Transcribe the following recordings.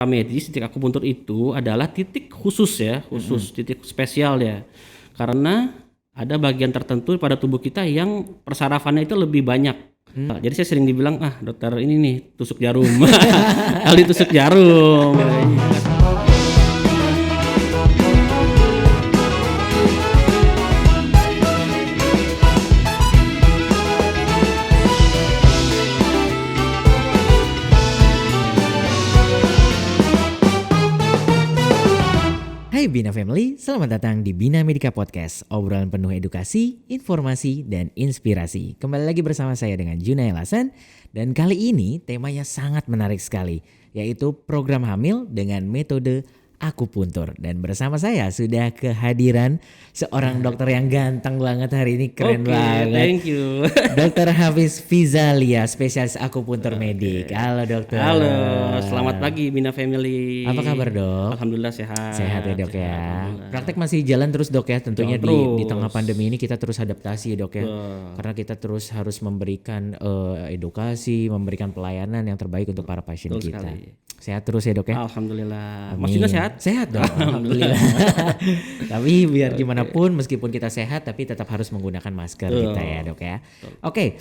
medis, titik akupuntur itu adalah titik khusus ya, titik spesial ya. Karena ada bagian tertentu pada tubuh kita yang persarafannya itu lebih banyak. Jadi saya sering dibilang, dokter ini nih tusuk jarum. Kali tusuk jarum. Hai Bina Family, selamat datang di Bina Medica Podcast, obrolan penuh edukasi, informasi, dan inspirasi. Kembali lagi bersama saya dengan Junail Hasan, dan kali ini temanya sangat menarik sekali, yaitu program hamil dengan metode akupuntur. Dan bersama saya sudah kehadiran seorang dokter yang ganteng banget hari ini, keren banget. Thank you. Dr. Hafiz Fizalia, spesialis akupuntur medik. Halo dokter. Halo, selamat pagi Bina Family. Apa kabar dok? Alhamdulillah sehat. Sehat ya dok Sehat, ya. alhamdulillah. Praktek masih jalan terus dok ya. Tentunya Jalan di terus. tengah pandemi ini kita terus adaptasi ya dok ya. Betul. Karena kita terus harus memberikan edukasi, memberikan pelayanan yang terbaik untuk para pasien Betul kita. sekali. Sehat terus ya dok ya. Alhamdulillah. Amin. Mas juga sehat? Sehat dong. Alhamdulillah. Tapi biar gimana pun meskipun kita sehat tapi tetap harus menggunakan masker kita ya dok ya. Oke.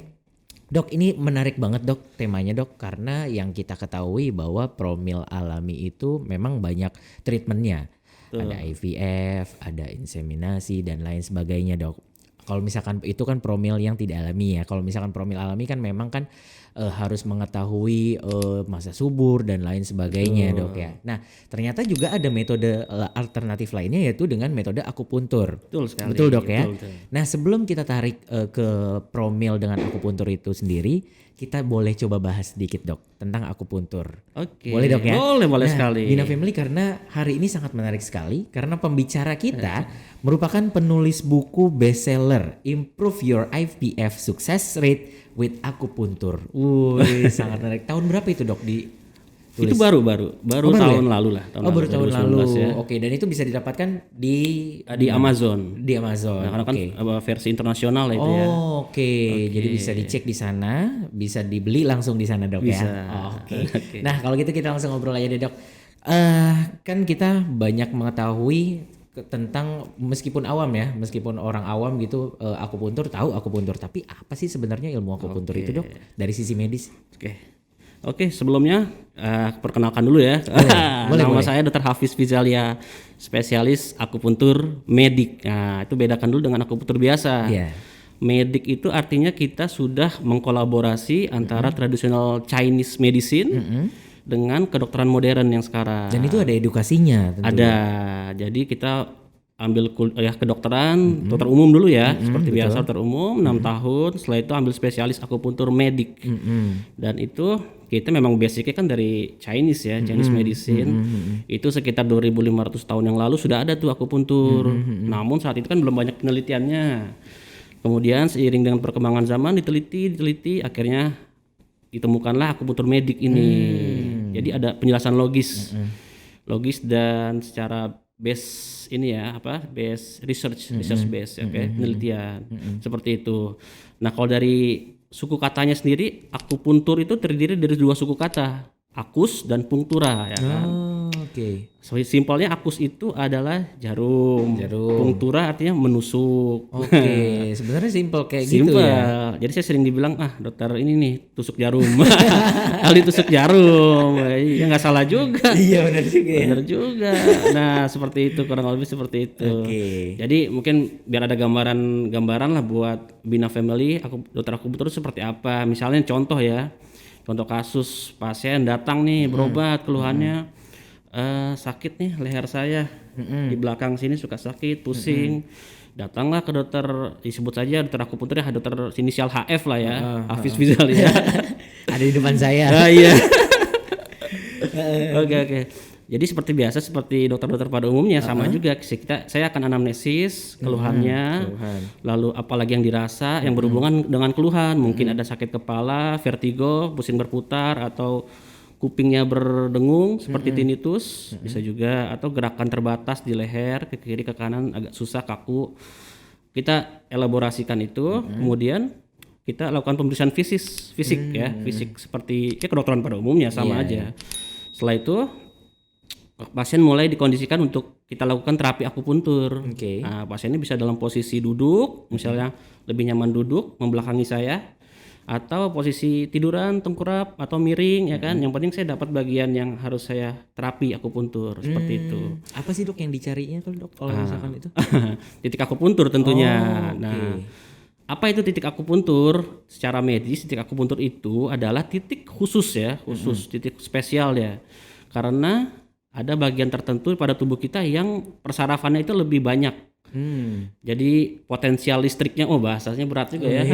Dok, ini menarik banget dok temanya dok, karena yang kita ketahui bahwa promil alami itu memang banyak treatmentnya. Ada IVF, ada inseminasi dan lain sebagainya dok. Kalau misalkan itu kan promil yang tidak alami ya. Kalau misalkan promil alami kan memang kan harus mengetahui masa subur dan lain sebagainya dok ya. Nah ternyata juga ada metode alternatif lainnya, yaitu dengan metode akupuntur. Betul sekali. Betul dok ya. Betul. Nah sebelum kita tarik ke promil dengan akupuntur itu sendiri, kita boleh coba bahas sedikit dok tentang akupuntur. Oke. Boleh dok ya? Boleh Nah, sekali. Bina Family, karena hari ini sangat menarik sekali karena pembicara kita merupakan penulis buku bestseller Improve Your IVF Success Rate with Akupuntur. Wih, sangat menarik. Tahun berapa itu dok ditulis? Itu baru tahun ya? lalu lah. Baru tahun lalu. 2019 ya. Oke, dan itu bisa didapatkan di Amazon. Di Amazon. Nah, karena kan Oke. versi internasional lah itu ya. Oke, jadi bisa dicek di sana, bisa dibeli langsung di sana dok Bisa. ya. Oke. Oke. Nah kalau gitu kita langsung ngobrol aja deh dok. Kan kita banyak mengetahui tentang, meskipun orang awam gitu, akupuntur, tahu akupuntur, tapi apa sih sebenarnya ilmu akupuntur itu dok dari sisi medis? Oke, sebelumnya perkenalkan dulu ya. Boleh, Nama boleh. saya Dr. Hafiz Fizalia, spesialis akupuntur medik. Nah, itu bedakan dulu dengan akupuntur biasa. Iya. Medik itu artinya kita sudah mengkolaborasi antara tradisional Chinese medicine dengan kedokteran modern yang sekarang. Dan itu ada edukasinya tentu. Ada. Jadi kita ambil kedokteran, dokter umum dulu ya, seperti biasa dokter umum 6 tahun, setelah itu ambil spesialis akupuntur medik. Dan itu kita memang basicnya kan dari Chinese ya, Chinese medicine. Itu sekitar 2500 tahun yang lalu sudah ada tuh akupuntur. Namun saat itu kan belum banyak penelitiannya. Kemudian seiring dengan perkembangan zaman diteliti, akhirnya ditemukanlah akupuntur medik ini. Jadi ada penjelasan logis dan secara base research base, penelitian seperti itu. Nah kalau dari suku katanya sendiri, akupuntur itu terdiri dari dua suku kata, akus dan punctura ya kan. Oke. So, simpelnya akus itu adalah jarum. Punctura artinya menusuk. Oke, sebenarnya simpel kayak gitu Simpel. ya. Jadi saya sering dibilang, dokter ini nih tusuk jarum. Kali tusuk jarum. Ya nggak salah juga. Iya benar juga ya. Benar juga. Nah seperti itu, kurang lebih seperti itu. Oke. Jadi mungkin biar ada gambaran lah buat Bina Family, dokter akupuntur seperti apa. Misalnya contoh kasus pasien datang nih berobat, keluhannya sakit nih leher saya, di belakang sini suka sakit, pusing. Datanglah ke dokter, disebut saja dokter akupuntur ya, dokter inisial HF lah ya, Hafiz Fizalia. Ada di depan saya. Iya. Oke. Jadi seperti biasa, seperti dokter-dokter pada umumnya sama juga. Saya akan anamnesis keluhannya, lalu apalagi yang dirasa yang berhubungan dengan keluhan. Mungkin ada sakit kepala, vertigo, pusing berputar, atau kupingnya berdengung seperti tinnitus, bisa juga, atau gerakan terbatas di leher ke kiri ke kanan agak susah, kaku. Kita elaborasikan itu, kemudian kita lakukan pemeriksaan fisik seperti kedokteran pada umumnya sama aja. Setelah itu pasien mulai dikondisikan untuk kita lakukan terapi akupuntur. Oke. Nah, pasien ini bisa dalam posisi duduk, misalnya lebih nyaman duduk membelakangi saya, atau posisi tiduran, tengkurap atau miring ya kan. Yang penting saya dapat bagian yang harus saya terapi akupuntur seperti itu. Apa sih dok yang dicarinya kalau dok kalau misalkan itu? Titik akupuntur tentunya. Oh, Nah, apa itu titik akupuntur? Secara medis, titik akupuntur itu adalah titik khusus ya, titik spesial ya. Karena ada bagian tertentu pada tubuh kita yang persarafannya itu lebih banyak. Jadi potensial listriknya, bahasanya berat juga ya.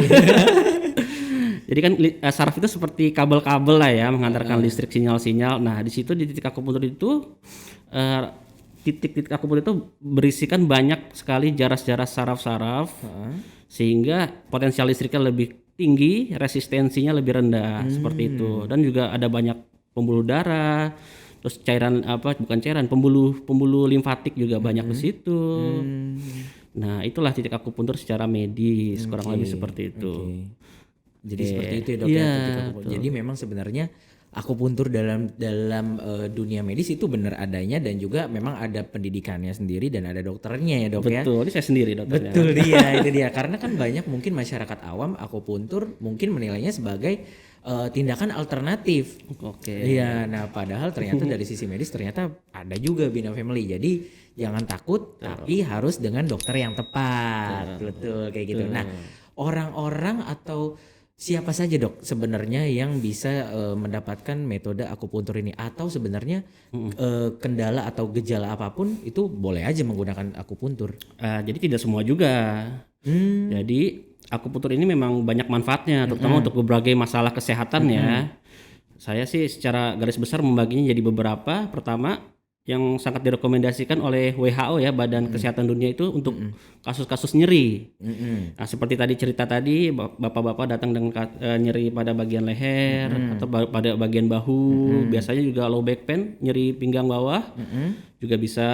Jadi kan saraf itu seperti kabel-kabel lah ya, mengantarkan listrik, sinyal-sinyal. Nah di situ di titik akupuntur itu titik-titik akupuntur itu berisikan banyak sekali jaras-jaras saraf-saraf, sehingga potensial listriknya lebih tinggi, resistensinya lebih rendah seperti itu. Dan juga ada banyak pembuluh darah, terus cairan pembuluh limfatik juga banyak di situ. Nah itulah titik akupuntur secara medis, kurang lebih seperti itu. Jadi seperti itu ya dok ya, titik akupuntur. Jadi memang sebenarnya akupuntur dalam dunia medis itu benar adanya, dan juga memang ada pendidikannya sendiri dan ada dokternya ya dok ya. Betul, ini saya sendiri dokternya. Betul dia, itu dia. Karena kan banyak mungkin masyarakat awam akupuntur mungkin menilainya sebagai tindakan alternatif. Oke. Iya, nah padahal ternyata dari sisi medis ternyata ada juga Bina Family. Jadi jangan takut, tapi harus dengan dokter yang tepat. Betul kayak gitu. Nah, orang-orang atau siapa saja dok sebenarnya yang bisa mendapatkan metode akupuntur ini, atau sebenarnya kendala atau gejala apapun itu boleh aja menggunakan akupuntur? Jadi tidak semua juga. Jadi akupuntur ini memang banyak manfaatnya, terutama untuk berbagai masalah kesehatan ya. Saya sih secara garis besar membaginya jadi beberapa. Pertama, yang sangat direkomendasikan oleh WHO ya, Badan Kesehatan Dunia itu untuk kasus-kasus nyeri. Nah, seperti tadi cerita tadi, bapak-bapak datang dengan nyeri pada bagian leher atau pada bagian bahu, biasanya juga low back pain, nyeri pinggang bawah, juga bisa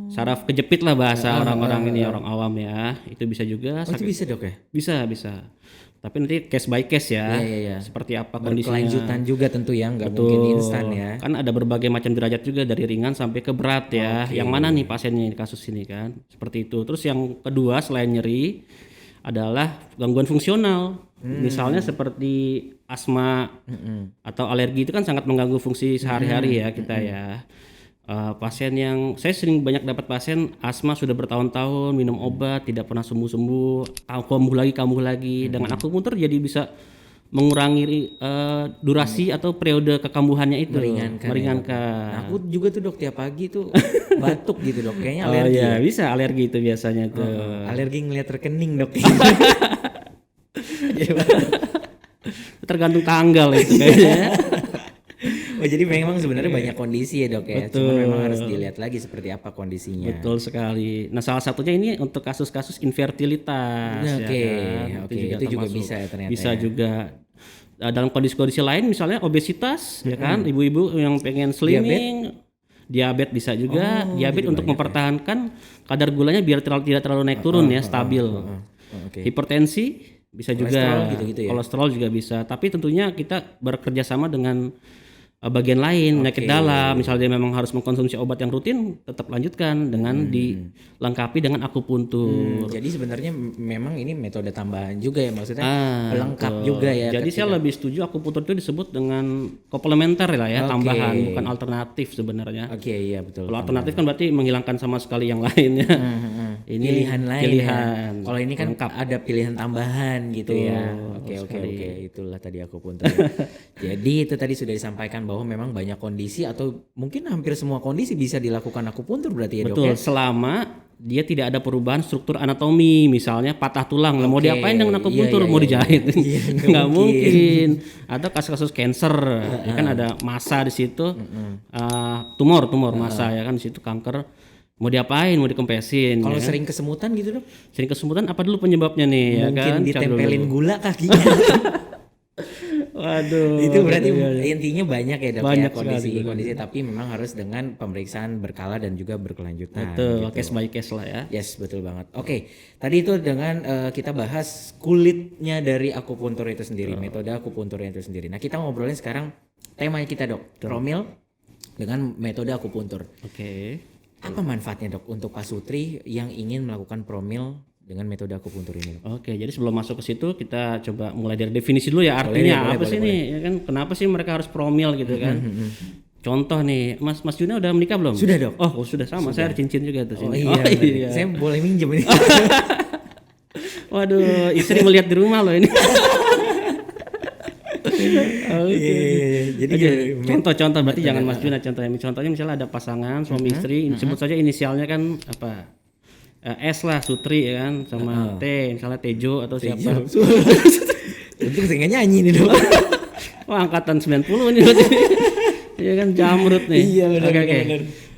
saraf kejepit lah bahasa orang-orang ini, orang awam ya. Itu bisa juga. Itu bisa dok ya? Bisa. Tapi nanti case by case ya. Iya. Seperti apa kondisinya. Berkelanjutan juga tentu ya, nggak mungkin instan ya. Kan ada berbagai macam derajat juga, dari ringan sampai ke berat ya. Yang mana nih pasiennya di kasus ini kan? Seperti itu. Terus yang kedua selain nyeri adalah gangguan fungsional. Misalnya seperti asma atau alergi, itu kan sangat mengganggu fungsi sehari-hari ya kita ya. Pasien yang saya sering banyak dapat pasien asma sudah bertahun-tahun minum obat tidak pernah sembuh-sembuh, kambuh lagi. Dengan akupuntur jadi bisa mengurangi durasi atau periode kekambuhannya itu, meringankan. Nah, aku juga tuh dok tiap pagi tuh batuk gitu dok, kayaknya alergi. Ya bisa alergi itu biasanya tuh. Alergi ngeliat rekening dok. Tergantung tanggal itu kayaknya. Oh jadi memang sebenarnya banyak kondisi ya dok ya. Cuma memang harus dilihat lagi seperti apa kondisinya. Betul sekali. Nah salah satunya ini untuk kasus-kasus infertilitas. Itu juga bisa ya ternyata. Bisa juga. Dalam kondisi-kondisi lain misalnya obesitas ya kan, ibu-ibu yang pengen slimming, diabetes bisa juga. Diabetes untuk mempertahankan kadar gulanya biar tidak terlalu naik turun ya, stabil. Hipertensi bisa juga, kolesterol juga bisa. Tapi tentunya kita bekerja sama dengan bagian lain, penyakit dalam, misalnya dia memang harus mengkonsumsi obat yang rutin, tetap lanjutkan dengan dilengkapi dengan akupuntur. Jadi sebenarnya memang ini metode tambahan juga ya, maksudnya pelengkap juga ya. Jadi saya lebih setuju akupuntur itu disebut dengan komplementer lah ya, tambahan, bukan alternatif sebenarnya. Iya betul. Kalau alternatif kan berarti menghilangkan sama sekali yang lainnya. Ini pilihan lain. Ya. Kalau ini kan ada pilihan tambahan gitu ya. Oke. Itulah tadi akupuntur. Jadi itu tadi sudah disampaikan bahwa memang banyak kondisi atau mungkin hampir semua kondisi bisa dilakukan akupuntur berarti ya dok. Betul, selama dia tidak ada perubahan struktur anatomi, misalnya patah tulang, mau diapain dengan akupuntur? Mau dijahit? Nggak mungkin. Atau kasus-kasus cancer, ya kan ada massa di situ, tumor massa ya kan di situ, kanker. Mau diapain? Mau dikempesin? Kalau ya sering kesemutan gitu dok? Sering kesemutan apa dulu penyebabnya nih? Mungkin ya kan? ditempelin gula kakinya. Waduh. Itu berarti intinya banyak ya dok, banyak ya kondisi, tapi memang harus dengan pemeriksaan berkala dan juga berkelanjutan. Betul, gitu. case by case lah ya. Yes, betul banget. Oke, tadi itu dengan kita bahas kulitnya dari akupuntur itu sendiri, metode akupuntur itu sendiri. Nah kita ngobrolin sekarang temanya kita dok, Romil, dengan metode akupuntur. Oke. Apa manfaatnya dok untuk Pak Sutri yang ingin melakukan promil dengan metode akupuntur ini? Oke, jadi sebelum masuk ke situ kita coba mulai dari definisi dulu ya, artinya apa sih nih? Ya kan kenapa sih mereka harus promil gitu kan? Contoh nih, Mas Juna udah menikah belum? Sudah dok. Oh sudah sama, saya ada cincin juga tuh sini. Oh iya. Saya boleh minjem ini. Waduh, istri melihat di rumah loh ini. Jadi contoh berarti jangan Mas Juna contohnya misalnya ada pasangan suami istri, sebut saja inisialnya kan apa? S lah, Sutri ya kan, sama T misalnya Tejo atau siapa. Untung saya nggak nyanyi nih dok. Wah angkatan 90 nih berarti. Iya kan jamrut nih. Iya benar. Oke.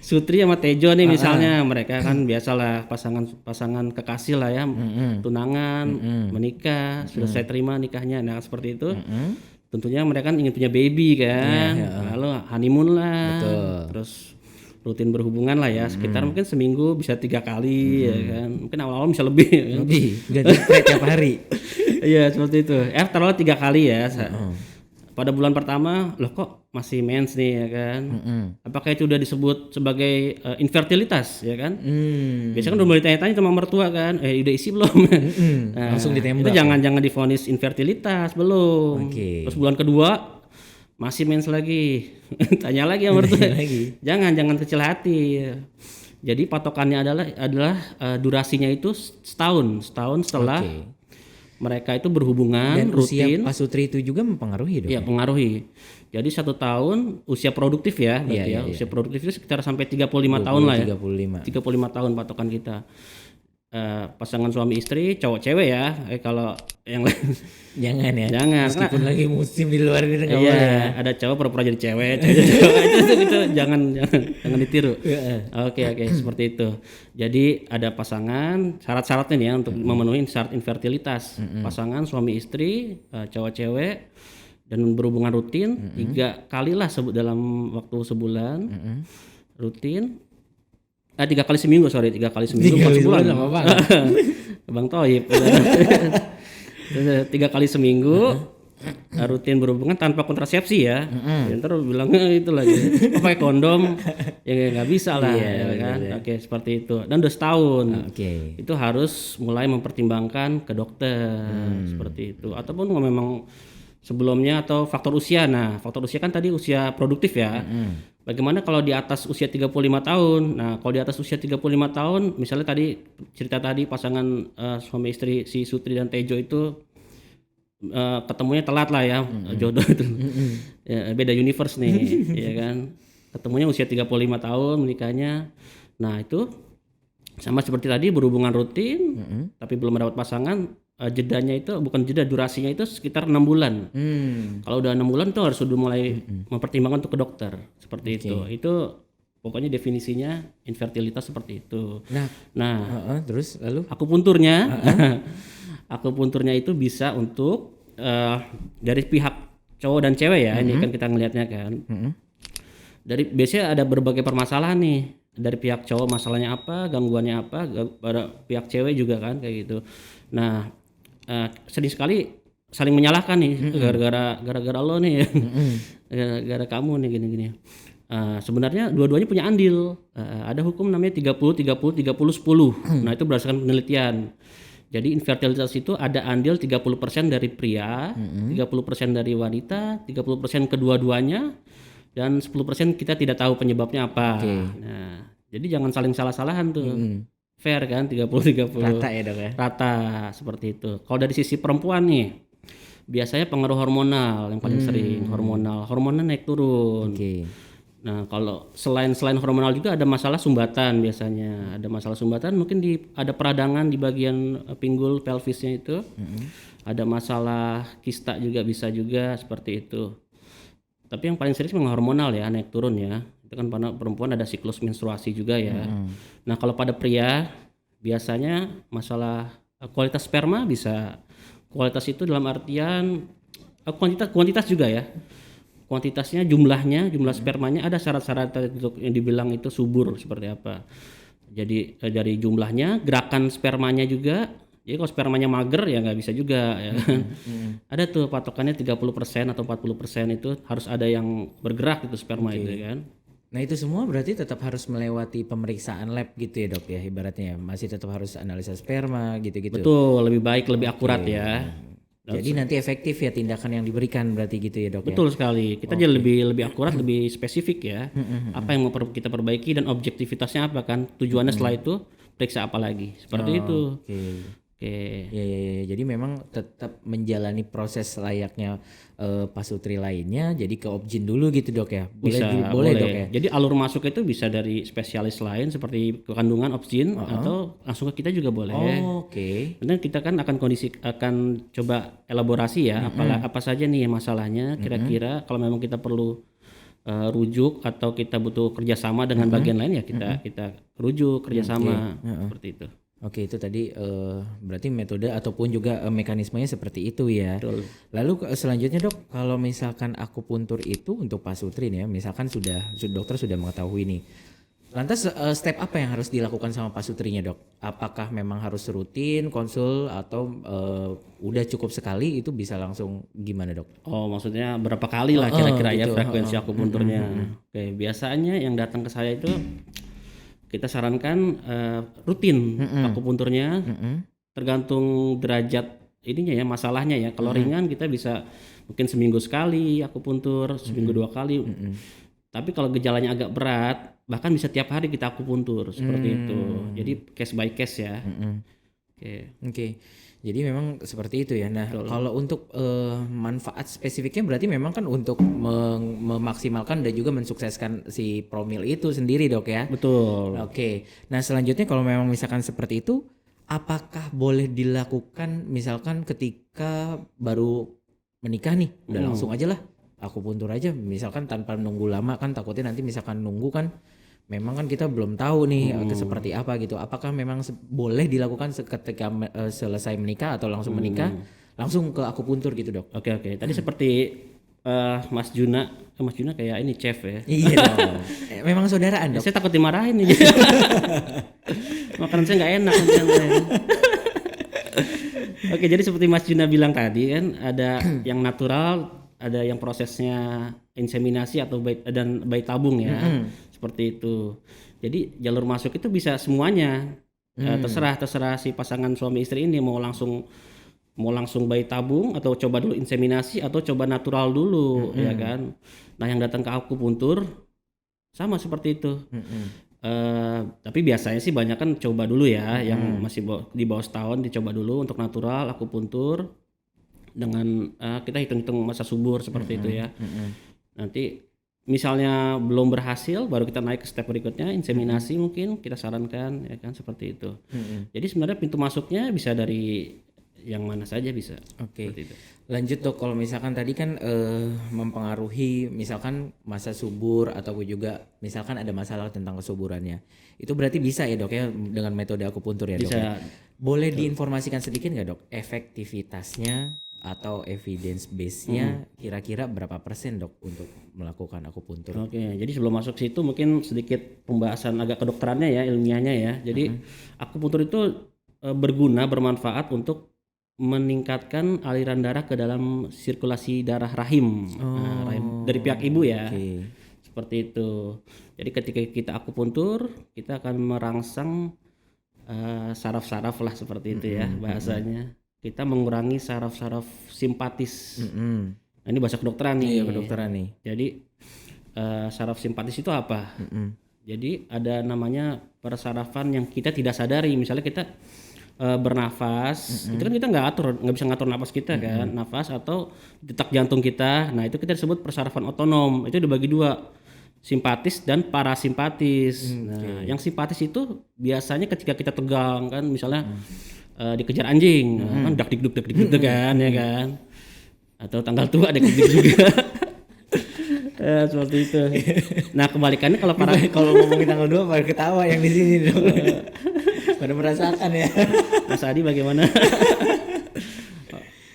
Sutri sama Tejo nih misalnya, mereka kan biasalah pasangan kekasih lah ya, tunangan, menikah, sudah saya terima nikahnya. Nah seperti itu. Tentunya mereka kan ingin punya baby kan, lalu honeymoon lah, terus rutin berhubungan lah ya, sekitar mungkin seminggu bisa 3 kali ya kan, mungkin awal-awal bisa lebih. Ganti tiap hari. Iya seperti itu. Taruhlah 3 kali ya. Pada bulan pertama, loh kok masih mens nih ya kan? Apakah itu udah disebut sebagai infertilitas ya kan? Biasanya kan udah mulai tanya-tanya sama mertua kan, udah isi belum? Nah, langsung ditembak. Itu jangan divonis infertilitas belum. Terus bulan kedua masih mens lagi, tanya lagi sama mertua. Jangan kecil hati. Jadi patokannya adalah durasinya itu setahun setelah mereka itu berhubungan dan rutin. Usia Pak Sutri itu juga mempengaruhi dok? Iya pengaruhi. Jadi 1 tahun usia produktif ya, usia produktif itu sekitar sampai 35 tahun lah ya. 35 tahun patokan kita. Pasangan suami istri, cowok cewek ya. Kalau yang lain jangan ya. Jangan. Meskipun lagi musim di luar ini nggak boleh. Ya. Ada cowok pura-pura jadi cewek, itu jangan ditiru. Oke, seperti itu. Jadi ada pasangan, syarat-syaratnya nih ya untuk memenuhi syarat infertilitas. Pasangan suami istri, cowok cewek dan berhubungan rutin 3 kali lah dalam waktu sebulan. Rutin. 3 kali seminggu 3 kali seminggu 4 sebulan apa Bang Toyib. 3 kali seminggu rutin berhubungan tanpa kontrasepsi ya. Ntar bilangnya itu lagi pakai kondom ya nggak bisa lah kan. Oke seperti itu dan udah setahun. Itu harus mulai mempertimbangkan ke dokter seperti itu, ataupun memang sebelumnya atau faktor usia. Nah faktor usia kan tadi usia produktif ya. Bagaimana kalau di atas usia 35 tahun? Nah, kalau di atas usia 35 tahun, misalnya tadi cerita tadi pasangan suami istri si Sutri dan Tejo itu ketemunya telat lah ya, jodoh itu. Ya, beda universe nih, ya kan. Ketemunya usia 35 tahun menikahnya. Nah, itu sama seperti tadi berhubungan rutin, tapi belum mendapat pasangan. Jedanya itu bukan jeda, durasinya itu sekitar 6 bulan. Kalau udah 6 bulan tuh harus sudah mulai mempertimbangkan untuk ke dokter seperti itu. Itu pokoknya definisinya infertilitas seperti itu. Nah, terus lalu akupunturnya itu bisa untuk dari pihak cowok dan cewek ya. Ini kan kita ngelihatnya kan. Dari biasanya ada berbagai permasalahan nih. Dari pihak cowok masalahnya apa, gangguannya apa, pada pihak cewek juga kan kayak gitu. Nah, sering sekali saling menyalahkan nih, gara-gara lo nih, gara-gara kamu nih gini-gini. Sebenarnya dua-duanya punya andil. Ada hukum namanya 30 10. Nah, itu berdasarkan penelitian. Jadi infertilitas itu ada andil 30% dari pria, 30% dari wanita, 30% kedua-duanya, dan 10% kita tidak tahu penyebabnya apa. Nah, jadi jangan saling salah-salahan tuh. Fair kan 30-30. Rata ya dok ya? Rata seperti itu. Kalau dari sisi perempuan nih, biasanya pengaruh hormonal yang paling sering. Hormonal naik turun. Nah kalau selain hormonal juga ada masalah sumbatan biasanya. Ada masalah sumbatan mungkin ada peradangan di bagian pinggul pelvisnya itu. Ada masalah kista juga bisa juga seperti itu. Tapi yang paling serius memang hormonal ya, naik turun ya. Itu kan pada perempuan ada siklus menstruasi juga ya. Nah kalau pada pria biasanya masalah kualitas sperma bisa. Kualitas itu dalam artian kuantitas juga ya. Kuantitasnya, jumlah spermanya ada syarat-syarat untuk yang dibilang itu subur seperti apa. Jadi dari jumlahnya, gerakan spermanya juga. Jadi kalau spermanya mager ya nggak bisa juga ya. Ada tuh patokannya 30% atau 40% itu harus ada yang bergerak itu sperma itu kan. Nah itu semua berarti tetap harus melewati pemeriksaan lab gitu ya dok ya ibaratnya ya? Masih tetap harus analisa sperma gitu-gitu. Betul, lebih baik, lebih akurat ya. Jadi nanti efektif ya tindakan yang diberikan berarti gitu ya dok ya? Betul sekali. Kita jadi lebih akurat, lebih spesifik ya. Apa yang mau kita perbaiki dan objektivitasnya apa kan? Tujuannya setelah itu periksa apa lagi? Seperti itu. Oke. Oke. Ya. Jadi memang tetap menjalani proses layaknya pasutri lainnya. Jadi ke objin dulu gitu dok ya? Boleh dok ya? Jadi alur masuk itu bisa dari spesialis lain seperti kandungan obstin atau langsung ke kita juga boleh. Oke. Nanti kita kan akan coba elaborasi ya apa saja nih masalahnya. Kira-kira kalau memang kita perlu rujuk atau kita butuh kerjasama dengan bagian lain ya kita rujuk kerjasama seperti itu. Oke itu tadi berarti metode ataupun juga mekanismenya seperti itu ya. Betul. Lalu selanjutnya dok, kalau misalkan akupuntur itu untuk pasutri nih ya, misalkan dokter sudah mengetahui nih. Lantas step apa yang harus dilakukan sama pasutrinya dok? Apakah memang harus rutin konsul atau udah cukup sekali itu bisa langsung gimana dok? Oh maksudnya berapa kali lah kira-kira ya frekuensi akupunturnya. Oke biasanya yang datang ke saya itu kita sarankan rutin akupunturnya tergantung derajat ininya ya masalahnya ya. Kalau ringan kita bisa mungkin seminggu sekali akupuntur, seminggu 2 kali. Tapi kalau gejalanya agak berat bahkan bisa tiap hari kita akupuntur seperti itu. Jadi case by case ya. Oke. Jadi memang seperti itu ya. Nah, kalau untuk manfaat spesifiknya berarti memang kan untuk memaksimalkan dan juga mensukseskan si promil itu sendiri dok ya. Betul. Oke. Nah selanjutnya kalau memang misalkan seperti itu, apakah boleh dilakukan misalkan ketika baru menikah nih, udah langsung aja lah akupuntur aja, misalkan tanpa nunggu lama kan takutnya nanti misalkan nunggu kan. Memang kan kita belum tahu nih seperti apa gitu. Apakah memang boleh dilakukan ketika selesai menikah atau langsung menikah langsung ke akupuntur gitu dok? Oke. Tadi seperti Mas Juna kayak ini chef ya. Iya dong. Memang saudaraan dok. Saya takut dimarahin nih. Makanan saya nggak enak. Oke jadi seperti Mas Juna bilang tadi kan ada yang natural, ada yang prosesnya inseminasi atau bayi tabung ya. Seperti itu. Jadi jalur masuk itu bisa semuanya. Terserah si pasangan suami istri ini mau langsung bayi tabung atau coba dulu inseminasi atau coba natural dulu ya kan. Nah yang datang ke akupuntur sama seperti itu. Tapi biasanya sih banyak kan coba dulu ya yang masih di bawah setahun dicoba dulu untuk natural akupuntur dengan kita hitung-hitung masa subur seperti itu ya. Nanti misalnya belum berhasil baru kita naik ke step berikutnya inseminasi mungkin kita sarankan ya kan seperti itu. Jadi sebenarnya pintu masuknya bisa dari yang mana saja bisa. Oke. Lanjut dok, kalau misalkan tadi kan mempengaruhi misalkan masa subur atau juga misalkan ada masalah tentang kesuburannya. Itu berarti bisa ya dok ya dengan metode akupuntur ya dok ya? Boleh diinformasikan sedikit nggak dok efektivitasnya atau evidence base-nya kira-kira berapa persen dok untuk melakukan akupuntur? Oke, jadi sebelum masuk situ mungkin sedikit pembahasan agak kedokterannya ya, ilmiahnya ya. Jadi akupuntur itu bermanfaat untuk meningkatkan aliran darah ke dalam sirkulasi darah rahim, rahim dari pihak ibu ya. Seperti itu. Jadi ketika kita akupuntur, kita akan merangsang saraf-saraf lah seperti itu ya bahasanya. Kita mengurangi saraf-saraf simpatis. Nah, ini bahasa kedokteran nih. Iya, kedokteran nih. Jadi saraf simpatis itu apa? Jadi ada namanya persarafan yang kita tidak sadari. Misalnya kita bernafas, itu kan kita nggak bisa ngatur nafas kita kan, nafas atau detak jantung kita. Nah itu kita disebut persarafan otonom. Itu dibagi dua, simpatis dan parasimpatis. Nah yang simpatis itu biasanya ketika kita tegang kan, misalnya dikejar anjing, kan dak dikduk kan ya kan, atau tanggal tua dikduk juga. Seperti itu. Nah kebalikannya kalau ngomongin tanggal 2 pada ketawa yang di sini dong. Pada merasakan ya. Mas Adi bagaimana?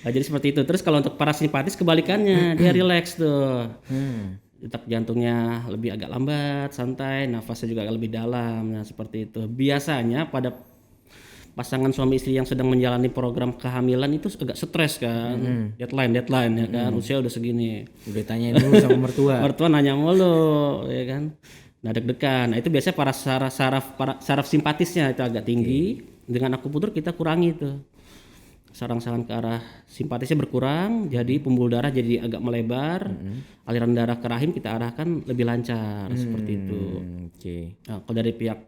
Jadi seperti itu. Terus kalau untuk parasimpatis kebalikannya, dia relax tuh. Detak jantungnya lebih agak lambat, santai, nafasnya juga agak lebih dalam. Nah seperti itu. Biasanya pada pasangan suami istri yang sedang menjalani program kehamilan itu agak stres kan, deadline ya kan, usia udah segini, udah tanyain dulu sama mertua nanya mulu ya kan. Nah deg-degan. Nah itu biasanya saraf simpatisnya itu agak tinggi. Dengan akupuntur kita kurangi itu. Sarang-sarang ke arah simpatisnya berkurang, jadi pembuluh darah jadi agak melebar, aliran darah ke rahim kita arahkan lebih lancar seperti itu. Nah, kalau dari pihak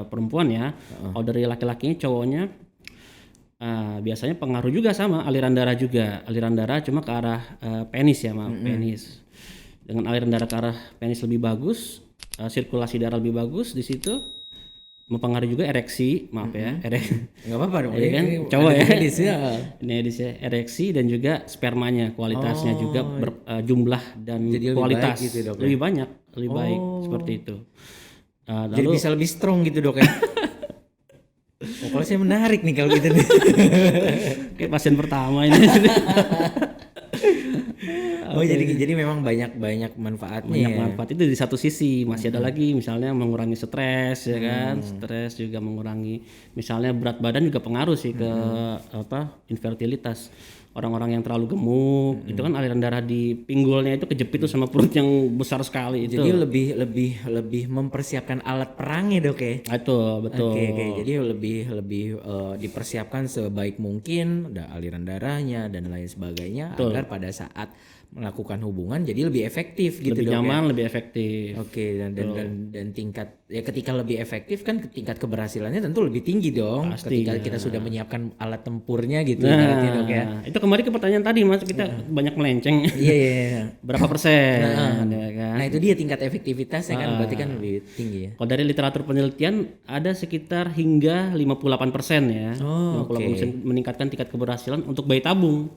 perempuan ya, kalau dari laki-lakinya cowoknya biasanya pengaruh juga sama aliran darah cuma ke arah penis ya, penis. Dengan aliran darah ke arah penis lebih bagus, sirkulasi darah lebih bagus di situ. Mempengaruhi juga ereksi, nggak apa-apa dong, ya kan cowok ya, ini ereksi dan juga spermanya kualitasnya juga jumlah dan jadi kualitas lebih, gitu, dok, lebih banyak, lebih baik seperti itu. Lalu, jadi bisa lebih strong gitu dok ya. Kalau saya menarik nih kalau gitu nih. Kayak pasien pertama ini. Jadi memang banyak manfaatnya. Banyak manfaat itu di satu sisi. Masih ada lagi misalnya mengurangi stres ya kan. Stres juga mengurangi, misalnya berat badan juga pengaruh sih ke infertilitas. Orang-orang yang terlalu gemuk itu kan aliran darah di pinggulnya itu kejepit tuh sama perut yang besar sekali itu. Jadi lebih mempersiapkan alat perangnya dok ya. Betul. Jadi lebih dipersiapkan sebaik mungkin, ada aliran darahnya dan lain sebagainya. Betul. Agar pada saat melakukan hubungan jadi lebih efektif gitu, lebih dok, nyaman, ya? lebih efektif. Dan tingkat ya ketika lebih efektif kan tingkat keberhasilannya tentu lebih tinggi dong. Pasti, ketika kita sudah menyiapkan alat tempurnya gitu. Dok, ya. Itu kembali ke pertanyaan tadi Mas, kita banyak melenceng. Iya. Berapa persen? Ya kan? Nah itu dia tingkat efektivitasnya kan berarti kan lebih tinggi ya. Kalau dari literatur penelitian ada sekitar hingga 58% ya. 58% meningkatkan tingkat keberhasilan untuk bayi tabung.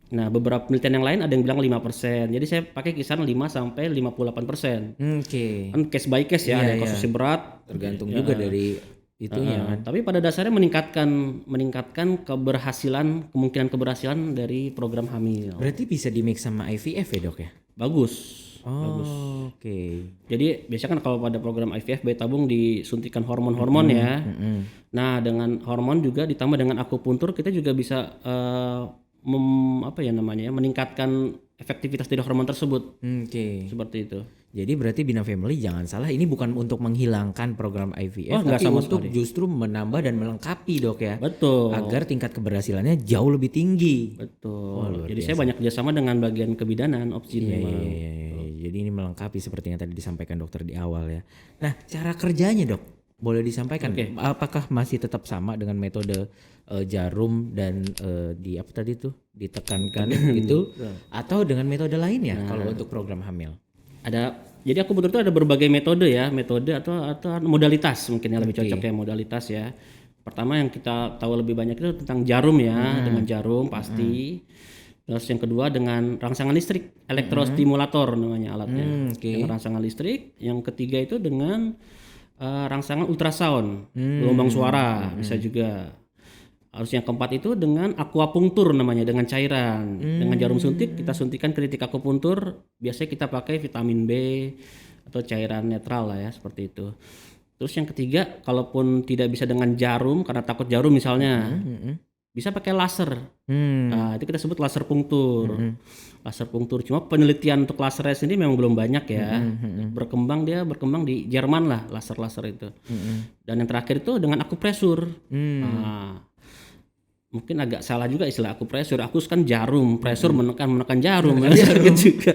Nah beberapa penelitian yang lain ada yang bilang 5%. Jadi saya pakai kisaran 5-58%. Kan case by case ya, ada kasusnya berat. Tergantung juga dari itunya kan. Tapi pada dasarnya meningkatkan kemungkinan keberhasilan dari program hamil. Berarti bisa di-mix sama IVF ya dok ya? Bagus. Oke. Jadi biasanya kan kalau pada program IVF bayi tabung disuntikan hormon-hormon ya. Nah dengan hormon juga ditambah dengan akupuntur kita juga bisa meningkatkan efektivitas dari hormon tersebut. Seperti itu. Jadi berarti Bina Family jangan salah, ini bukan untuk menghilangkan program IVF, tapi untuk justru menambah dan melengkapi dok ya. Betul. Agar tingkat keberhasilannya jauh lebih tinggi. Betul. Jadi saya banyak kerjasama dengan bagian kebidanan Opsgyn. Jadi ini melengkapi seperti yang tadi disampaikan dokter di awal ya. Nah cara kerjanya dok, boleh disampaikan? Apakah masih tetap sama dengan metode jarum dan ditekankan gitu, atau dengan metode lain ya kalau untuk program hamil? Jadi akupuntur itu ada berbagai metode atau modalitas, mungkin yang lebih cocok ya modalitas ya. Pertama yang kita tahu lebih banyak itu tentang jarum ya, dengan jarum pasti. Terus yang kedua dengan rangsangan listrik, elektrostimulator namanya alatnya. Dengan rangsangan listrik. Yang ketiga itu dengan rangsangan ultrasound, gelombang suara bisa juga. Harus yang keempat itu dengan akupunktur namanya, dengan cairan. Dengan jarum suntik kita suntikan ke titik akupuntur. Biasanya kita pakai vitamin B atau cairan netral lah ya, seperti itu. Terus yang ketiga, kalaupun tidak bisa dengan jarum karena takut jarum misalnya, bisa pakai laser. Nah, itu kita sebut laser punktur. Laser punktur. Cuma penelitian untuk lasernya sendiri memang belum banyak ya. Berkembang di Jerman lah laser-laser itu. Dan yang terakhir itu dengan akupresur. Mungkin agak salah juga istilah akupresur. Akus kan jarum, presur menekan jarum. Juga.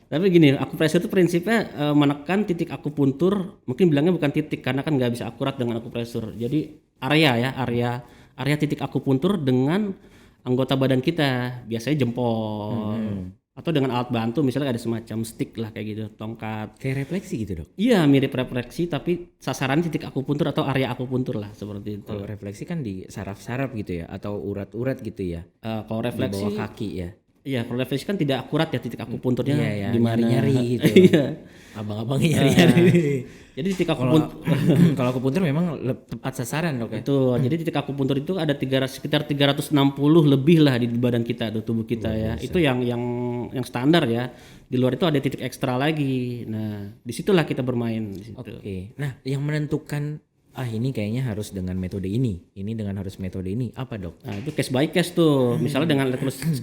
Tapi gini, akupresur itu prinsipnya menekan titik akupuntur. Mungkin bilangnya bukan titik karena kan nggak bisa akurat dengan akupresur. Jadi area titik akupuntur dengan anggota badan kita, biasanya jempol. Atau dengan alat bantu, misalnya ada semacam stick lah kayak gitu, tongkat. Kayak refleksi gitu dok? Iya mirip refleksi, tapi sasaran titik akupuntur atau area akupuntur lah seperti itu. Kalau refleksi kan di saraf-saraf gitu ya, atau urat-urat gitu ya? Kalau refleksi di bawah kaki ya? Iya, kalau refleksi kan tidak akurat ya titik akupunturnya di mana? Nyari gitu. Abang-abangnya nyari. Jadi titik akupuntur kalau akupuntur memang tepat sasaran dok ya. Betul. Jadi titik akupuntur itu ada sekitar 360 lebih lah di badan kita, di tubuh kita ya. Itu yang standar ya. Di luar itu ada titik ekstra lagi. Nah, disitulah kita bermain di situ. Nah, yang menentukan ini kayaknya harus dengan metode ini dengan harus metode ini, apa dok? Nah, itu case by case tuh. Misalnya dengan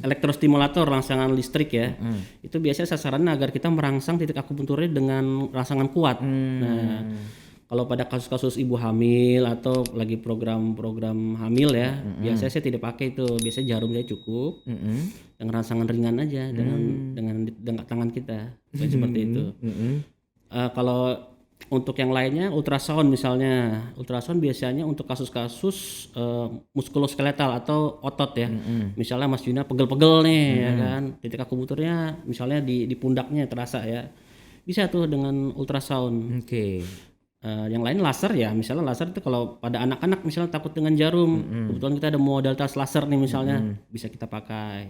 elektrostimulator rangsangan listrik ya. Itu biasanya sasarannya agar kita merangsang titik akupunturnya dengan rangsangan kuat. Nah, kalau pada kasus-kasus ibu hamil atau lagi program-program hamil ya, biasanya saya tidak pakai itu. Biasanya jarumnya cukup. Dengan rangsangan ringan aja dengan tangan kita. Seperti itu. Kalau untuk yang lainnya ultrasound misalnya. Ultrasound biasanya untuk kasus-kasus muskuloskeletal atau otot ya. Misalnya Mas Yuna pegel-pegel nih ya kan. Titik akupunturnya misalnya di pundaknya terasa ya. Bisa tuh dengan ultrasound. Yang lain laser ya, misalnya laser itu kalau pada anak-anak misalnya takut dengan jarum, kebetulan kita ada modalitas laser nih misalnya, bisa kita pakai.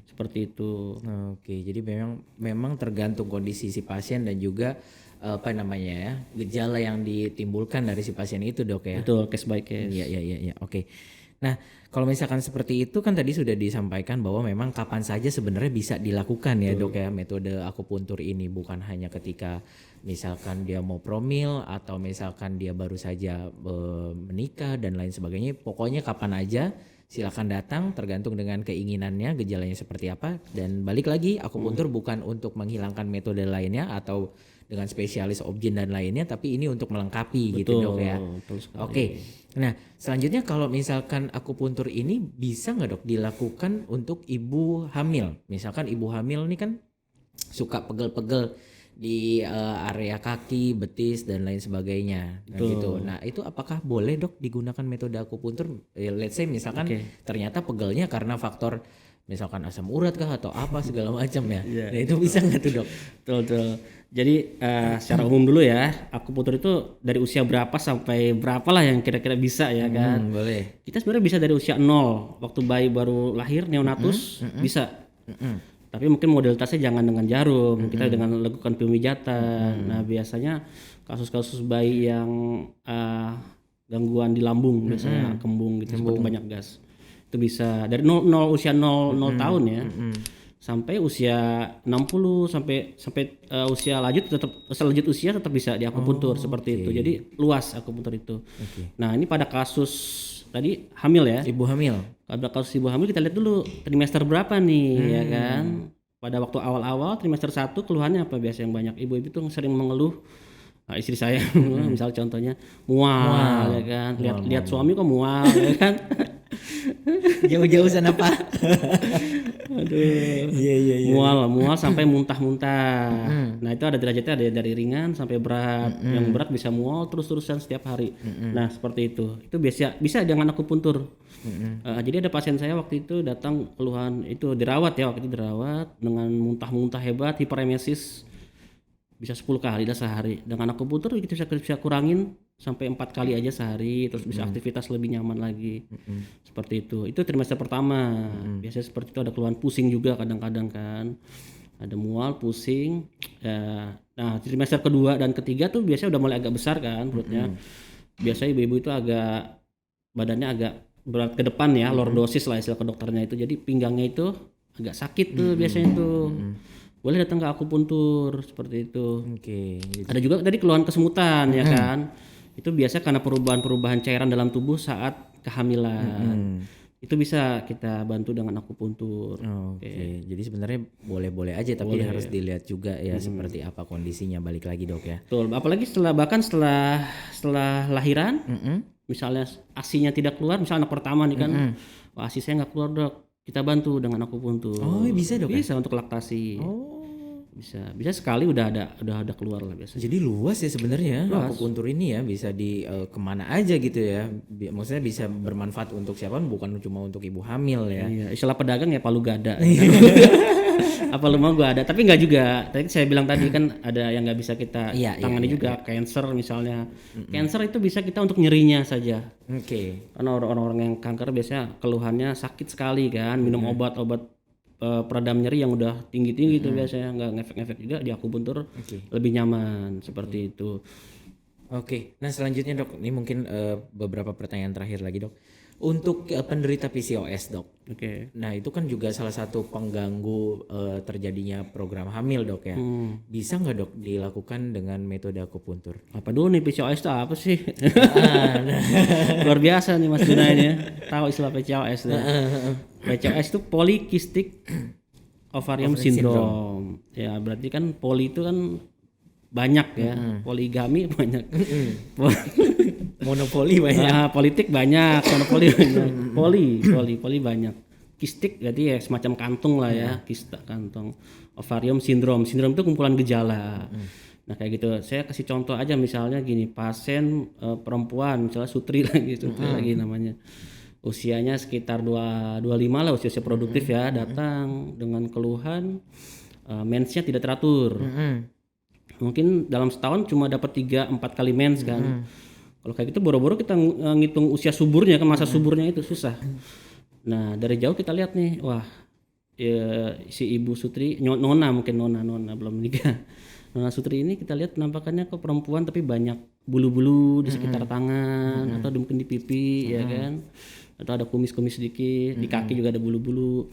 Seperti itu. Jadi memang tergantung kondisi si pasien dan juga gejala yang ditimbulkan dari si pasien itu dok ya. Betul, case by case. Iya. Oke. Nah, kalau misalkan seperti itu kan tadi sudah disampaikan bahwa memang kapan saja sebenarnya bisa dilakukan ya dok ya metode akupuntur ini, bukan hanya ketika misalkan dia mau promil atau misalkan dia baru saja menikah dan lain sebagainya. Pokoknya kapan aja silakan datang tergantung dengan keinginannya, gejalanya seperti apa. Dan balik lagi akupuntur bukan untuk menghilangkan metode lainnya atau dengan spesialis obgyn dan lainnya, tapi ini untuk melengkapi gitu dok ya. Oke. Nah selanjutnya kalau misalkan akupuntur ini bisa nggak dok dilakukan untuk ibu hamil? Misalkan ibu hamil ini kan suka pegel-pegel di area kaki, betis dan lain sebagainya gitu. Nah itu apakah boleh dok digunakan metode akupuntur? Let's say misalkan ternyata pegelnya karena faktor misalkan asam urat kah atau apa segala macam ya. Nah itu bisa nggak tuh dok? Betul. Jadi secara umum dulu ya, akupuntur itu dari usia berapa sampai berapa lah yang kira-kira bisa ya kan? Boleh. Kita sebenarnya bisa dari usia 0, waktu bayi baru lahir neonatus bisa. Tapi mungkin modalitasnya jangan dengan jarum, kita dengan lakukan pemijatan. Nah biasanya kasus-kasus bayi yang gangguan di lambung, biasanya kembung gitu, seperti banyak gas, itu bisa dari usia 0 tahun ya, sampai usia 60 sampai usia lanjut usia tetap bisa di akupuntur seperti itu. Jadi luas akupuntur itu. Nah ini pada kasus tadi hamil ya, ibu hamil. Pada kasus ibu hamil kita lihat dulu trimester berapa nih ya kan. Pada waktu awal-awal trimester 1 keluhannya apa biasa yang banyak ibu-ibu tuh sering mengeluh. Nah, istri saya misal contohnya mual ya kan. Lihat suami kok mual ya kan. Jauh-jauh sana Pak. Aduh. Iya. Mual sampai muntah-muntah. Nah, itu ada derajatnya, ada dari ringan sampai berat. Yang berat bisa mual terus-terusan setiap hari. Nah, seperti itu. Itu bisa dengan akupuntur. Jadi ada pasien saya waktu itu datang keluhan itu dirawat dengan muntah-muntah hebat, hiperemesis. Bisa 10 kali dah sehari. Dengan akupuntur kita bisa kurangin sampai 4 kali aja sehari, terus bisa aktivitas lebih nyaman lagi. Seperti itu trimester pertama. Biasanya seperti itu, ada keluhan pusing juga kadang-kadang kan, ada mual, pusing ya. Nah trimester kedua dan ketiga tuh biasanya udah mulai agak besar kan perutnya. Biasanya ibu-ibu itu badannya agak berat ke depan ya, lordosis lah istilah ke dokternya itu. Jadi pinggangnya itu agak sakit tuh biasanya tuh. Boleh datang ke akupuntur seperti itu. Gitu. Ada juga tadi keluhan kesemutan ya kan. Itu biasa karena perubahan cairan dalam tubuh saat kehamilan. Itu bisa kita bantu dengan akupuntur. Jadi sebenarnya boleh-boleh aja, tapi harus dilihat juga ya seperti apa kondisinya, balik lagi dok ya. Betul. Apalagi setelah lahiran, misalnya ASI-nya tidak keluar, misalnya anak pertama nih kan, wah ASI saya nggak keluar dok, kita bantu dengan akupuntur. Bisa dok? Bisa untuk laktasi. Bisa sekali udah ada keluar lah biasanya. Jadi luas ya sebenarnya akupuntur ini ya, bisa di kemana aja gitu ya. Maksudnya bisa bermanfaat untuk siapa, bukan cuma untuk ibu hamil ya. Iya, istilah pedagang ya palu gada. Apa lu mau gua ada, tapi nggak juga. Tadi saya bilang tadi kan ada yang nggak bisa kita tangani juga, cancer misalnya. Cancer itu bisa kita untuk nyerinya saja. Karena orang-orang yang kanker biasanya keluhannya sakit sekali kan, minum obat-obat peredam nyeri yang udah tinggi-tinggi itu biasanya nggak ngefek-ngefek juga, di akupuntur lebih nyaman seperti itu. Nah selanjutnya dok, ini mungkin beberapa pertanyaan terakhir lagi dok. Untuk penderita PCOS dok. Oke. Nah itu kan juga salah satu pengganggu terjadinya program hamil dok ya. Bisa nggak dok dilakukan dengan metode akupuntur? Apa dulu nih PCOS itu apa sih? Luar biasa nih Mas Guna ini ya. Tahu istilah PCOS ya. PCOS itu polycystic ovarium syndrome. Ya berarti kan poli itu kan banyak ya. Poligami banyak. Monopoli banyak. Politik banyak, monopoli banyak. Poli banyak. Kistik berarti ya semacam kantung lah ya, kista kantung. Ovarium syndrome. Sindrom itu kumpulan gejala. Nah kayak gitu. Saya kasih contoh aja misalnya gini, pasien perempuan misalnya Sutri lagi namanya. Usianya sekitar 25 lah, usia produktif ya, datang dengan keluhan mensnya tidak teratur. Mungkin dalam setahun cuma dapat 3-4 kali mens kan. Kalau kayak gitu boro-boro kita ngitung usia suburnya kan, masa suburnya itu susah. Nah dari jauh kita lihat nih, wah ya, si Ibu Sutri, Nona belum nikah. Nona Sutri ini kita lihat penampakannya kok perempuan tapi banyak bulu-bulu di sekitar tangan atau mungkin di pipi ya kan, atau ada kumis-kumis sedikit, di kaki juga ada bulu-bulu.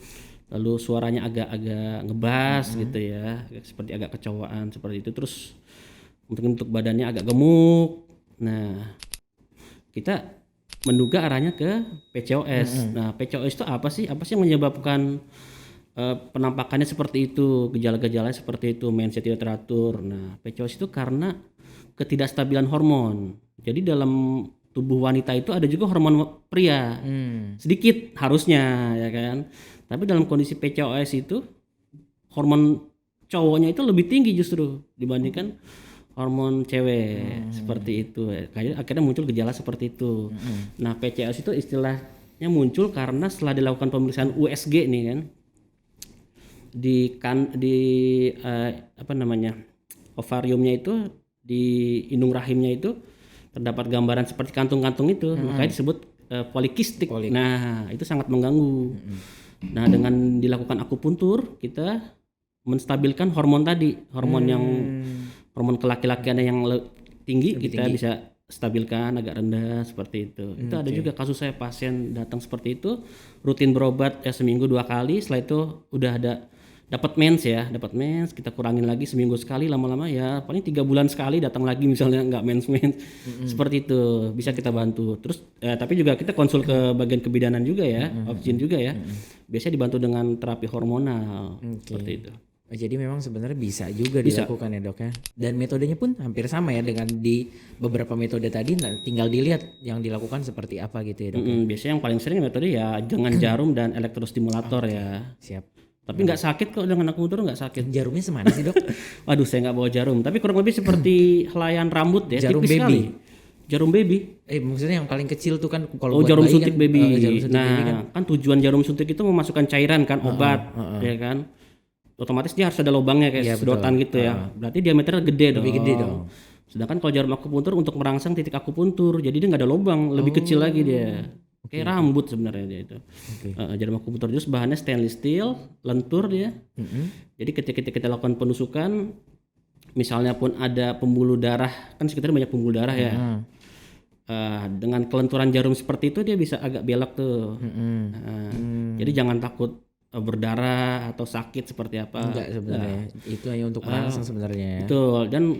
Lalu suaranya agak-agak ngebas gitu ya, seperti agak kecowaan seperti itu. Terus untuk badannya agak gemuk. Nah, kita menduga arahnya ke PCOS. Nah, PCOS itu apa sih? Apa sih yang menyebabkan penampakannya seperti itu, gejala-gejalanya seperti itu, mensnya tidak teratur. Nah, PCOS itu karena ketidakstabilan hormon. Jadi dalam tubuh wanita itu ada juga hormon pria, sedikit harusnya ya kan. Tapi dalam kondisi PCOS itu hormon cowoknya itu lebih tinggi justru dibandingkan hormon cewek seperti itu. Akhirnya muncul gejala seperti itu. Nah PCOS itu istilahnya muncul karena setelah dilakukan pemeriksaan USG nih kan di ovariumnya itu, di indung rahimnya itu terdapat gambaran seperti kantung-kantung itu, makanya disebut polikistik. Nah itu sangat mengganggu. Nah dengan dilakukan akupuntur kita menstabilkan hormon tadi, hormon kelaki-lakian yang tinggi kita bisa stabilkan agak rendah seperti itu. Itu ada juga kasus saya, pasien datang seperti itu, rutin berobat ya seminggu 2 kali, setelah itu udah dapat mens, kita kurangin lagi seminggu sekali, lama-lama ya paling 3 bulan sekali datang lagi misalnya nggak mens seperti itu, bisa kita bantu. Terus tapi juga kita konsul ke bagian kebidanan juga ya, obgyn juga ya, biasanya dibantu dengan terapi hormonal seperti itu. Jadi memang sebenarnya bisa juga dilakukan ya dok ya. Dan metodenya pun hampir sama ya dengan di beberapa metode tadi, tinggal dilihat yang dilakukan seperti apa gitu ya dok. Biasanya yang paling sering metode ya dengan jarum dan elektrostimulator ya. Siap. Tapi nggak sakit kok dengan akupuntur, nggak sakit. Jarumnya semana sih dok? Waduh saya nggak bawa jarum, tapi kurang lebih seperti helaian rambut ya. Jarum tipis baby. Sekali. Jarum baby. Maksudnya yang paling kecil tuh kan kalau buat jarum bayi suntik kan, baby. jarum suntik baby kan tujuan jarum suntik itu memasukkan cairan kan, obat ya kan. Otomatis dia harus ada lubangnya kayak sedotan gitu ya. Berarti diameternya gede dong. Lebih gede dong. Sedangkan kalau jarum akupuntur untuk merangsang titik akupuntur, jadi dia nggak ada lubang, lebih kecil lagi dia. Kayak rambut sebenarnya dia itu. Jarum akupuntur itu bahannya stainless steel, lentur dia. Jadi ketika kita lakukan penusukan, misalnya pun ada pembuluh darah, kan sekitarnya banyak pembuluh darah ya. Dengan kelenturan jarum seperti itu dia bisa agak belok tuh. Jadi jangan takut berdarah atau sakit seperti apa. Enggak sebenarnya. Itu hanya untuk merangsang sebenarnya. Betul, dan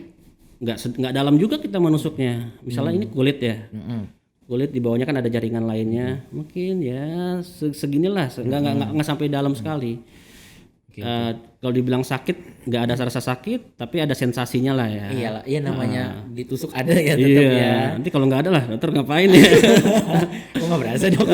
nggak dalam juga kita menusuknya. Misalnya ini kulit ya. Kulit di bawahnya kan ada jaringan lainnya. Mungkin ya seginilah, nggak sampai dalam sekali. Kalau dibilang sakit, nggak ada rasa sakit, tapi ada sensasinya lah ya. Iya namanya ditusuk ada ya tetap ya. Nanti kalau nggak ada lah, dokter ngapain ya? Kok nggak berasa dok?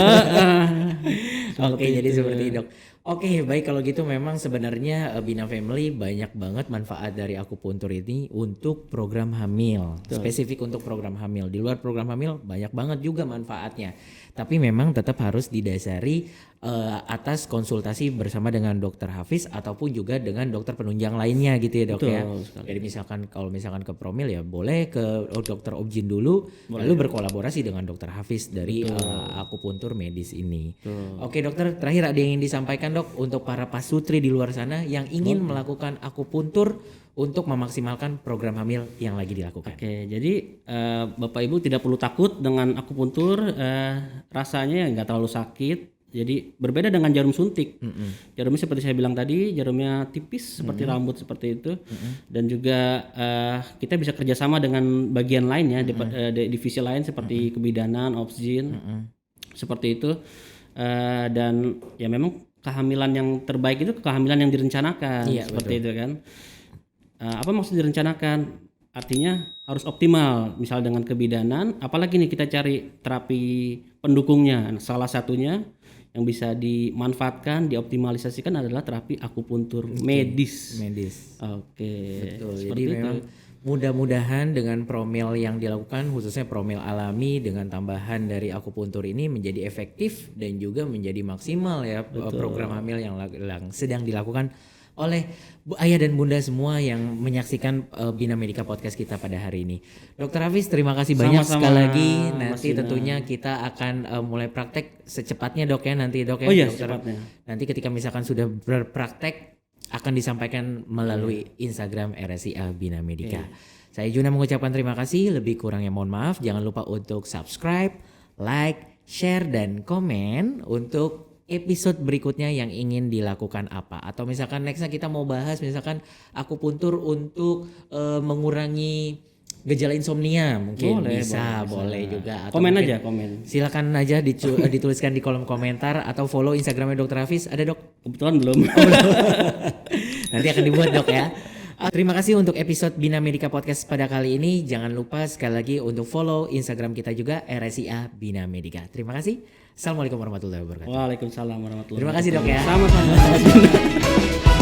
Oke, jadi seperti itu dok. Oke, baik kalau gitu memang sebenarnya Bina Family banyak banget manfaat dari akupuntur ini untuk program hamil. Spesifik untuk program hamil. Di luar program hamil banyak banget juga manfaatnya. Tapi memang tetap harus didasari atas konsultasi bersama dengan dokter Hafiz ataupun juga dengan dokter penunjang lainnya gitu ya dok. Betul, ya. Jadi kalau misalkan ke Promil ya boleh ke dokter obgyn dulu, lalu berkolaborasi dengan dokter Hafiz dari akupuntur medis ini. Oke dokter, terakhir ada yang ingin disampaikan sampaikan dok untuk para pasutri di luar sana yang ingin melakukan akupuntur untuk memaksimalkan program hamil yang lagi dilakukan. Oke, jadi Bapak Ibu tidak perlu takut dengan akupuntur, rasanya nggak terlalu sakit. Jadi berbeda dengan jarum suntik. Jarumnya seperti saya bilang tadi, jarumnya tipis seperti rambut seperti itu, dan juga kita bisa kerjasama dengan bagian lain ya, divisi lain seperti kebidanan, obsgin, seperti itu. Dan ya memang kehamilan yang terbaik itu kehamilan yang direncanakan, seperti itu kan. Apa maksud direncanakan? Artinya harus optimal, misal dengan kebidanan, apalagi nih kita cari terapi pendukungnya. Salah satunya yang bisa dimanfaatkan, dioptimalisasikan adalah terapi akupuntur medis. Oke. Betul. Jadi memang mudah-mudahan dengan promil yang dilakukan, khususnya promil alami dengan tambahan dari akupuntur ini menjadi efektif dan juga menjadi maksimal ya. Program hamil yang sedang dilakukan oleh ayah dan bunda semua yang menyaksikan Bina Medica Podcast kita pada hari ini. Dr. Hafiz, terima kasih banyak sekali lagi. Nanti tentunya kita akan mulai praktek secepatnya dok ya nanti dok ya. Secepatnya. Nanti ketika misalkan sudah berpraktek akan disampaikan melalui Instagram RSIA Bina Medica. Saya Juna mengucapkan terima kasih, lebih kurangnya mohon maaf. Jangan lupa untuk subscribe, like, share, dan komen untuk episode berikutnya yang ingin dilakukan apa. Atau misalkan nextnya kita mau bahas misalkan akupuntur untuk mengurangi gejala insomnia mungkin bisa juga. Atau komen aja komen. Silakan aja dituliskan di kolom komentar atau follow Instagramnya Dr. Hafiz. Ada dok? Kebetulan belum. Nanti akan dibuat dok ya. Terima kasih untuk episode Bina Medica Podcast pada kali ini. Jangan lupa sekali lagi untuk follow Instagram kita juga RSIA Bina Medica. Terima kasih. Assalamualaikum warahmatullahi wabarakatuh. Waalaikumsalam warahmatullahi Terima kasih dok ya. Sama-sama.